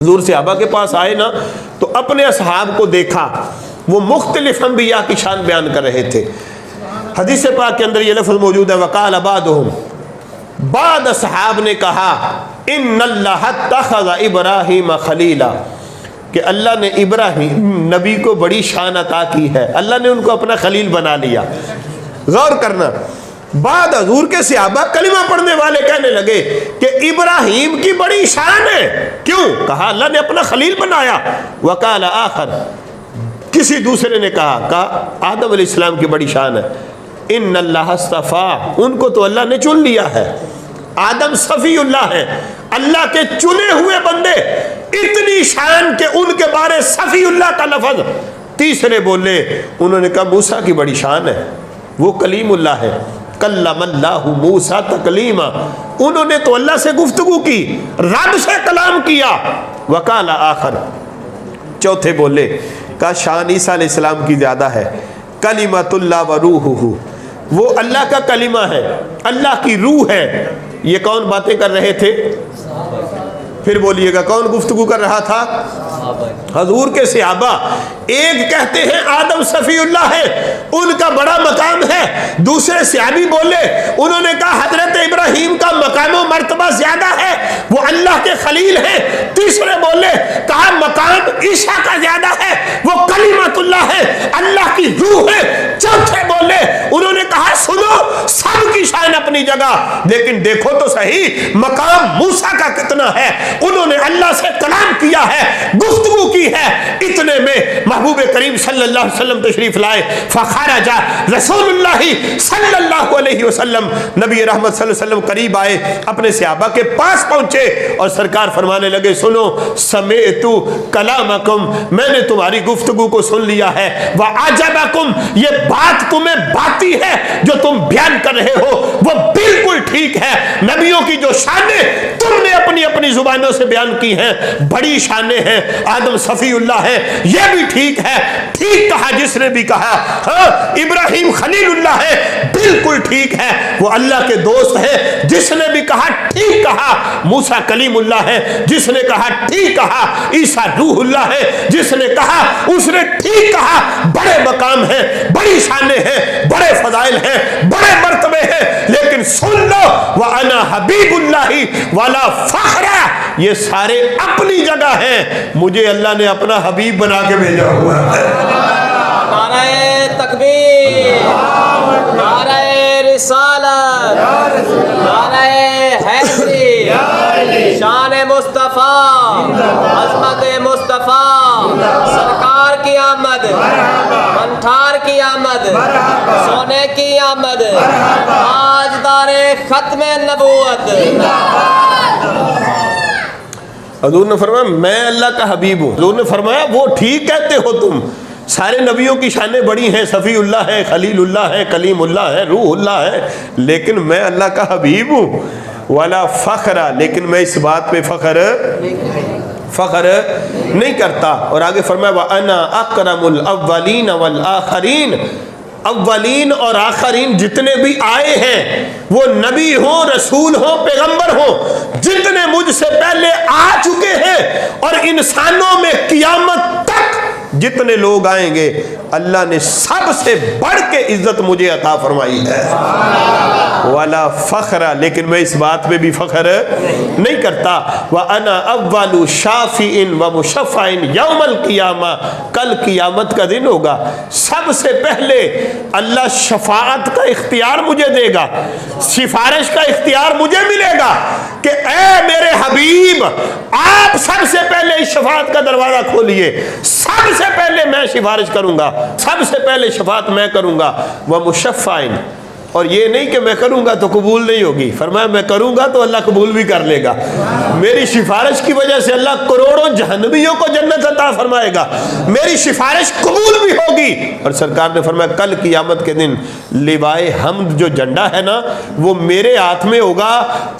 हुजूर सहाबा के पास आए ना तो अपने असहाब को देखा, वो मुख्तलिफ अंबिया की शान बयान कर रहे थे। हदीस पाक के अंदर ये लफ्ज़ मौजूद है, वकाल बादहुम, बाद असहाब ने कहा इन्नल्लाह तख़ज़ इब्राहीम खलीला, कि अल्लाह ने इब्राहीम नबी को बड़ी शान अता की है, अल्लाह ने उनको अपना खलील बना लिया। गौर करना, बाद हजूर के सहाबा कलिमा पढ़ने वाले कहने लगे कि इब्राहीम की बड़ी शान है। क्यों? कहा अल्लाह ने अपना खलील बनाया। वकाल आखर, किसी दूसरे ने कहा आदम अलैहिस्सलाम की बड़ी शान है। इन्नल्लाह इस्तफ़ा, उनको तो अल्लाह ने चुन लिया है। आदम सफ़ीउल्लाह है, अल्लाह के चुने हुए बंदे। इतनी शान के उनके बारे सफ़ीउल्लाह का लफ्ज़। तीसरे बोले, उन्होंने कहा मूसा की बड़ी शान है, वो कलीमुल्लाह है। कल्लमल्लाहु मूसा तकलीमा, उन्होंने तो अल्लाह से गुफ्तगू की, रब से कलाम किया। वकाला आखर, चौथे बोले का शान ईसा अलैहिस्सलाम की ज़्यादा है। कलिमतुल्लाह व रूहुहु, वो अल्लाह का कलिमा है, अल्लाह की रूह है। ये कौन बातें कर रहे थे? फिर बोलिएगा कौन गुफ्तगू कर रहा था? हजूर के सहाबा। एक कहते हैं आदम सफ़ीउल्लाह है, उनका बड़ा मकाम है। दूसरे सहाबी बोले, उन्होंने कहा हजरत इब्राहीम का मकाम व मर्तबा ज्यादा है, वो अल्लाह के खलील है। तीसरे बोले, कहा मकाम ईसा का ज्यादा है, वो कलीमतुल्लाह है, अल्लाह की रूह है। चौथे बोले, उन्होंने कहा सुनो, सबकी शान अपनी जगह, लेकिन देखो तो सही मकाम मूसा का कितना है। उन्होंने अल्लाह से कलाम किया है, गुफ्तगू की है। इतने में महबूब करीम सल्लल्लाहु अलैहि वसल्लम तशरीफ लाए। फखरजा रसूलुल्लाह सल्लल्लाहु अलैहि वसल्लम, नबी रहमत सल्लल्लाहु अलैहि वसल्लम करीब आए, अपने सहाबा के पास पहुंचे और सरकार फरमाने लगे, सुनो समेतु कलामकुम, मैंने तुम्हारी गुफ्तगू को सुन लिया है। व अजबकुम, ये बात तुम्हें बाती है जो तुम बयान कर रहे हो, वो बिल्कुल ठीक है। नबियों की जो शाने तुमने अपनी अपनी जुबानों से बयान की हैं, बड़ी शाने हैं। आदम सफ़ीउल्लाह है, ये भी ठीक है। ठीक कहा जिसने भी कहा। हाँ, इब्राहीम खलीलुल्लाह है, बिल्कुल ठीक है, वो अल्लाह के दोस्त है। जिसने भी कहा ठीक कहा। मूसा कलीमुल्लाह है, जिसने कहा ठीक कहा। ईसा रूहुल्लाह है, जिसने कहा उसने ठीक कहा। बड़े मकाम है, बड़ी शाने हैं, बड़े फजाइल हैं, बड़े मर्तबे हैं। लेकिन सुन लो, व अना हबीबुल्लाही वाला फखरा, ये सारे अपनी जगह हैं, मुझे अल्लाह ने अपना हबीब बना के भेजा हुआ है। नारे तकबीर, नारे रिसालत, नारे हैदरी, शान मुस्तफ़ा, अज़मत मुस्तफ़ा, सरकार की आमद, मंठार की आमद, सोने की आमद, ताजदारे खत्मे नबूवत। हजूर ने फरमाया मैं अल्लाह का हबीब हूँ। हजूर ने फरमाया वो ठीक कहते हो तुम, सारे नबियों की शानें बड़ी हैं, सफ़ीउल्लाह है, खलीलुल्लाह है, कलीमुल्लाह है, रूहुल्लाह है, लेकिन मैं अल्लाह का हबीब हूँ। वाला फ़ख्रा, लेकिन मैं इस बात पे फ़ख्र नहीं करता। और आगे फरमाया व अना अकरमुल अव्वलीन वल आखरीन, अव्वलीन और आखरीन जितने भी आए हैं, वो नबी हो, रसूल हो, पैगंबर हो, जितने मुझसे पहले आ चुके हैं और इंसानों में कियामत तक जितने लोग आएंगे, अल्लाह ने सबसे बढ़ के इज्जत मुझे अता फरमाई है। वाला फखरा, लेकिन मैं इस बात पे भी फख्र नहीं करता। व अना अव्वलु शाफिइन व मुशफ़्फ़ाइन यौमल क़ियामा, कल क़ियामत का दिन होगा, सबसे पहले अल्लाह शफाअत का इख्तियार मुझे देगा, सिफारिश का इख्तियार मुझे मिलेगा कि ए मेरे हबीब, आप सबसे पहले इस शफाअत का दरवाज़ा खोलिए, सबसे पहले मैं सिफारिश करूंगा, सबसे पहले शफाअत मैं करूंगा। व मुशफ़्फ़ाइन, और ये नहीं कि मैं करूंगा तो कबूल नहीं होगी, फरमाया मैं करूंगा तो अल्लाह कबूल भी कर लेगा। मेरी सिफारिश की वजह से अल्लाह करोड़ों जहन्नमियों को जन्नत अता फरमाएगा, मेरी सिफारिश कबूल भी होगी। और सरकार ने फरमाया कल क़ियामत के दिन लिवाए हम्द, जो झंडा है ना, वो मेरे हाथ में होगा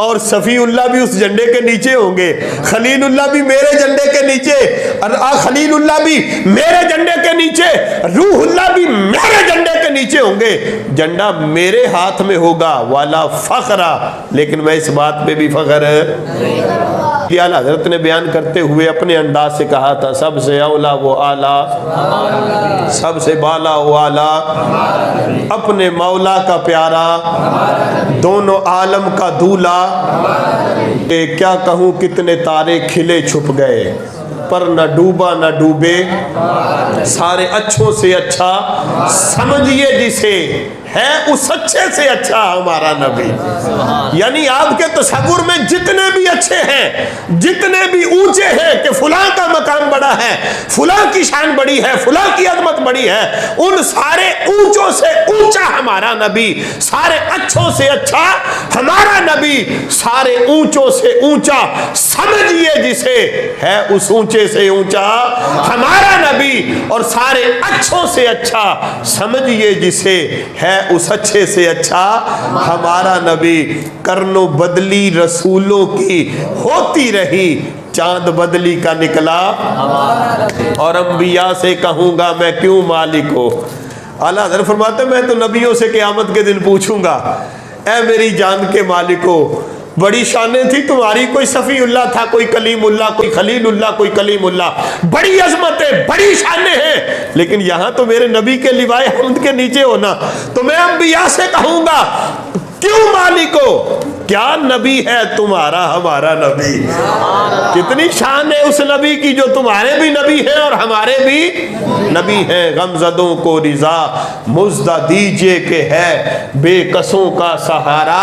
और सफ़ीउल्लाह भी उस झंडे के नीचे होंगे, खलीलुल्लाह भी मेरे झंडे के नीचे, और खलीलुल्लाह भी मेरे झंडे के नीचे, रूहुल्लाह भी मेरे झंडे के नीचे होंगे। झंडा मेरे हाथ में होगा। वाला फखरा, लेकिन मैं इस बात पे भी फख्र आला हजरत ने बयान करते हुए अपने अंदाज से कहा था, सबसे औला वो आला, सबसे बाला वो आला, अपने मौला का प्यारा, दोनों आलम का दूल्हा। क्या कहूँ कितने तारे खिले छुप गए, पर न डूबा न डूबे, सारे अच्छों से अच्छा, समझिए जिसे है उस अच्छे से अच्छा हमारा नबी। यानी आपके तसव्वुर में जितने भी अच्छे हैं, जितने भी ऊंचे हैं कि फुला का मकाम बड़ा है, फुला की शान बड़ी है, फुला की अजमत बड़ी है, उन सारे ऊंचों से ऊंचा हमारा नबी, सारे अच्छों से अच्छा हमारा नबी, सारे ऊंचों से ऊंचा, समझिए जिसे है उस ऊंचे से ऊंचा हमारा नबी, और सारे अच्छों से अच्छा, समझिए जिसे है उस अच्छे से अच्छा हमारा नबी। करनो बदली रसूलों की होती रही, चांद बदली का निकला, और अंबिया से कहूंगा मैं क्यों मालिक हो। आला हज़रत फरमाते मैं तो नबियों से क़यामत के दिन पूछूंगा, ऐ मेरी जान के मालिको, बड़ी शानें थी तुम्हारी, कोई सफ़ीउल्लाह था, कोई कलीमुल्लाह, कोई खलीलुल्लाह, कोई कलीमुल्लाह, बड़ी अजमतें, बड़ी शानें हैं, लेकिन यहाँ तो मेरे नबी के लिवाए हम्द के नीचे हो ना, तो मैं अंबिया से कहूँगा क्यों मालिको, क्या नबी है तुम्हारा हमारा नबी। कितनी शान है उस नबी की जो तुम्हारे भी नबी हैं और हमारे भी नबी हैं। गमजदों को रिजा मुज्दा दीजिए के है बेकसों का सहारा।